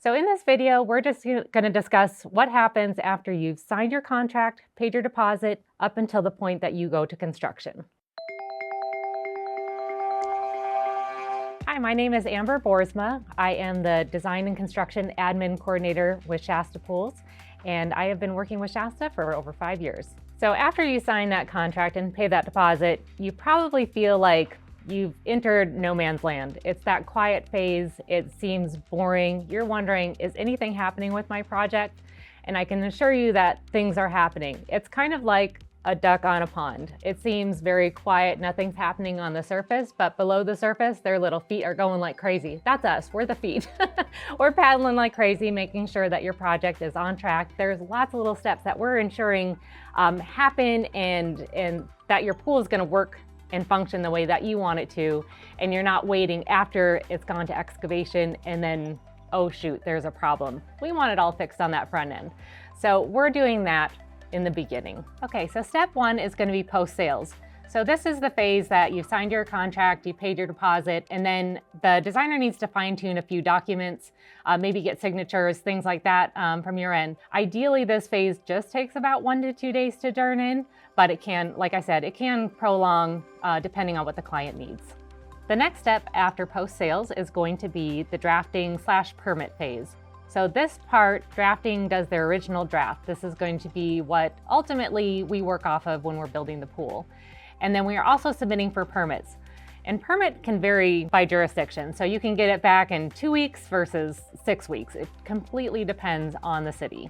So in this video, we're just going to discuss what happens after you've signed your contract, paid your deposit, up until the point that you go to construction. Hi, my name is Amber Boersma. I am the Design and Construction Admin Coordinator with Shasta Pools, and I have been working with Shasta for over 5 years. So after you sign that contract and pay that deposit, you probably feel like you've entered no man's land. It's that quiet phase. It seems boring. You're wondering, is anything happening with my project? And I can assure you that things are happening. It's kind of like a duck on a pond. It seems very quiet, nothing's happening on the surface, but below the surface, their little feet are going like crazy. That's us, we're the feet. We're paddling like crazy, making sure that your project is on track. There's lots of little steps that we're ensuring happen and that your pool is gonna work and function the way that you want it to, and you're not waiting after it's gone to excavation and then, oh shoot, there's a problem. We want it all fixed on that front end. So we're doing that in the beginning. Okay, so step one is going to be post-sales. So this is the phase that you've signed your contract, you paid your deposit, and then the designer needs to fine-tune a few documents, maybe get signatures, things like that from your end. Ideally, this phase just takes about 1 to 2 days to turn in, but it can, like I said, it can prolong depending on what the client needs. The next step after post-sales is going to be the drafting/permit phase. So this part, drafting does their original draft. This is going to be what ultimately we work off of when we're building the pool. And then we are also submitting for permits. And permit can vary by jurisdiction. So you can get it back in 2 weeks versus 6 weeks. It completely depends on the city.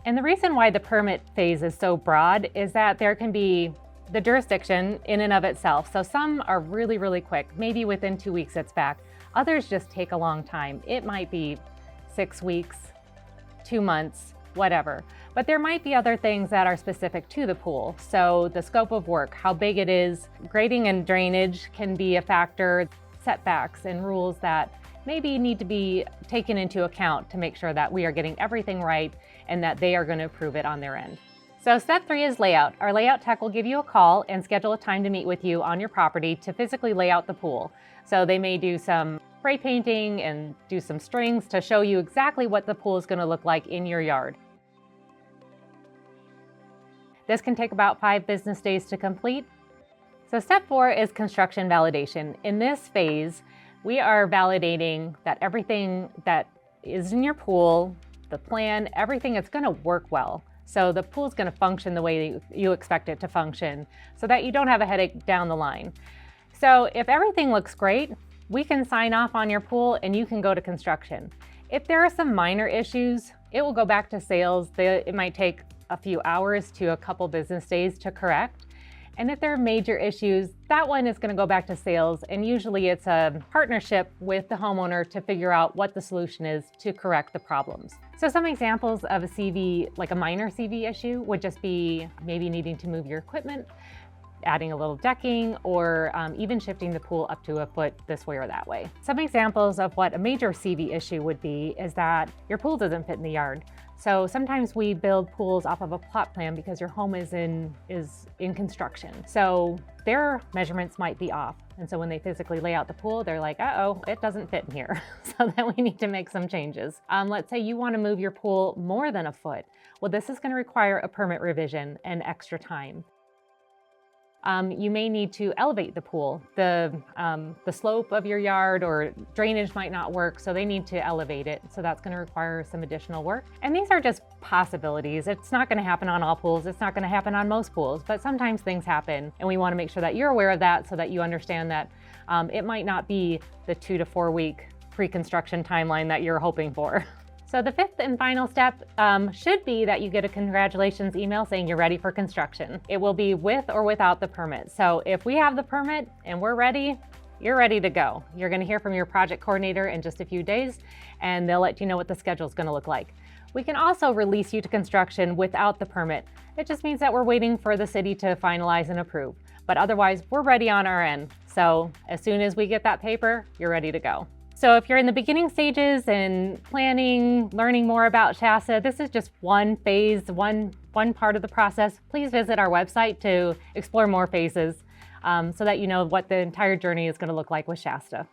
And the reason why the permit phase is so broad is that there can be the jurisdiction in and of itself. So some are really, really quick. Maybe within 2 weeks it's back. Others just take a long time. It might be 6 weeks, 2 months, whatever. But there might be other things that are specific to the pool. So the scope of work, how big it is, grading and drainage can be a factor, setbacks and rules that maybe need to be taken into account to make sure that we are getting everything right and that they are going to approve it on their end. So step 3 is layout. Our layout tech will give you a call and schedule a time to meet with you on your property to physically lay out the pool. So they may do some spray painting and do some strings to show you exactly what the pool is going to look like in your yard. This can take about 5 business days to complete. So step 4 is construction validation. In this phase, we are validating that everything that is in your pool, the plan, everything is going to work well. So the pool is going to function the way you expect it to function so that you don't have a headache down the line. So if everything looks great, we can sign off on your pool and you can go to construction. If there are some minor issues, it will go back to sales. It might take a few hours to a couple business days to correct. And if there are major issues, that one is going to go back to sales. And usually it's a partnership with the homeowner to figure out what the solution is to correct the problems. So some examples of a CV, like a minor CV issue, would just be maybe needing to move your equipment, adding a little decking, or even shifting the pool up to a foot this way or that way. Some examples of what a major CV issue would be is that your pool doesn't fit in the yard. So sometimes we build pools off of a plot plan because your home is in construction. So their measurements might be off. And so when they physically lay out the pool, they're like, uh-oh, it doesn't fit in here. So then we need to make some changes. Let's say you want to move your pool more than a foot. Well, this is going to require a permit revision and extra time. You may need to elevate the pool. The slope of your yard or drainage might not work, so they need to elevate it. So that's going to require some additional work. And these are just possibilities. It's not going to happen on all pools. It's not going to happen on most pools, but sometimes things happen. And we want to make sure that you're aware of that so that you understand that it might not be the 2 to 4 week pre-construction timeline that you're hoping for. So the 5th and final step should be that you get a congratulations email saying you're ready for construction. It will be with or without the permit. So if we have the permit and we're ready, you're ready to go. You're going to hear from your project coordinator in just a few days, and they'll let you know what the schedule is going to look like. We can also release you to construction without the permit. It just means that we're waiting for the city to finalize and approve. But otherwise, we're ready on our end. So as soon as we get that paper, you're ready to go. So if you're in the beginning stages and planning, learning more about Shasta, this is just one phase, one part of the process. Please visit our website to explore more phases so that you know what the entire journey is going to look like with Shasta.